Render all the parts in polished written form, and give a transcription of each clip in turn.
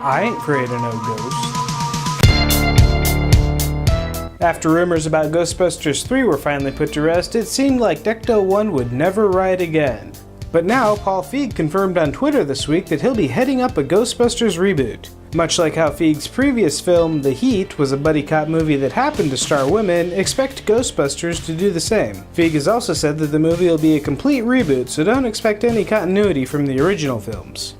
I ain't afraid of no ghosts. After rumors about Ghostbusters 3 were finally put to rest, it seemed like TWN would never ride again. But now, Paul Feig confirmed on Twitter this week that he'll be heading up a Ghostbusters reboot. Much like how Feig's previous film, The Heat, was a buddy cop movie that happened to star women, expect Ghostbusters to do the same. Feig has also said that the movie will be a complete reboot, so don't expect any continuity from the original films.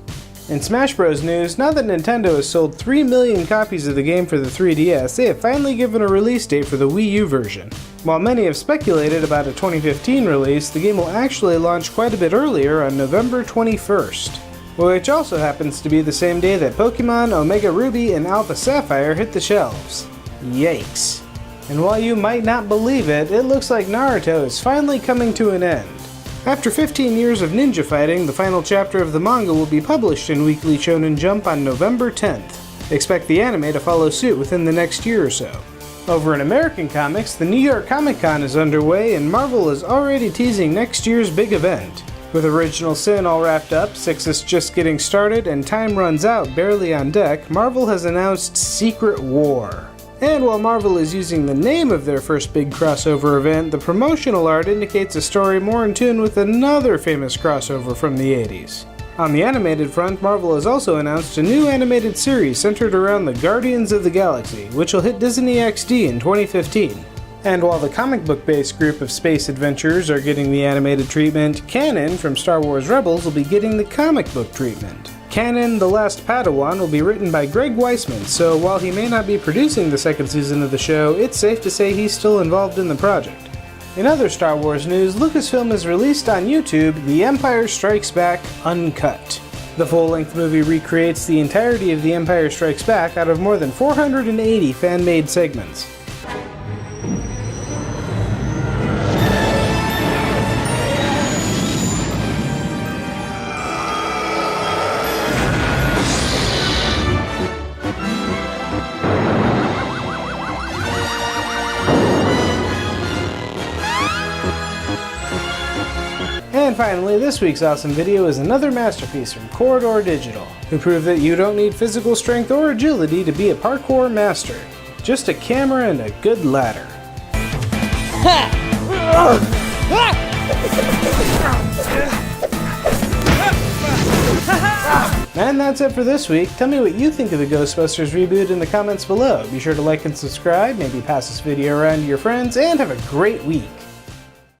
In Smash Bros. News, now that Nintendo has sold 3 million copies of the game for the 3DS, they have finally given a release date for the Wii U version. While many have speculated about a 2015 release, the game will actually launch quite a bit earlier on November 21st. Which also happens to be the same day that Pokemon Omega Ruby and Alpha Sapphire hit the shelves. Yikes. And while you might not believe it, it looks like Naruto is finally coming to an end. After 15 years of ninja fighting, the final chapter of the manga will be published in Weekly Shonen Jump on November 10th. Expect the anime to follow suit within the next year or so. Over in American comics, the New York ComicCon is underway and Marvel is already teasing next year's big event. With Original Sin all wrapped up, Six's just getting started, and time runs out barely on deck, Marvel has announced Secret War. And while Marvel is using the name of their first big crossover event, the promotional art indicates a story more in tune with another famous crossover from the 80s. On the animated front, Marvel has also announced a new animated series centered around the Guardians of the Galaxy, which will hit Disney XD in 2015. And while the comic book-based group of space adventurers are getting the animated treatment, Kanan from Star Wars Rebels will be getting the comic book treatment. Kanan, The Last Padawan will be written by Greg Weisman, so while he may not be producing the second season of the show, it's safe to say he's still involved in the project. In other Star Wars news, Lucasfilm has released on YouTube The Empire Strikes Back Uncut. The full-length movie recreates the entirety of The Empire Strikes Back out of more than 480 fan-made segments. And finally, this week's awesome video is another masterpiece from Corridor Digital, who prove that you don't need physical strength or agility to be a parkour master. Just a camera and a good ladder. And that's it for this week. Tell me what you think of the Ghostbusters reboot in the comments below. Be sure to like and subscribe, maybe pass this video around to your friends, and have a great week.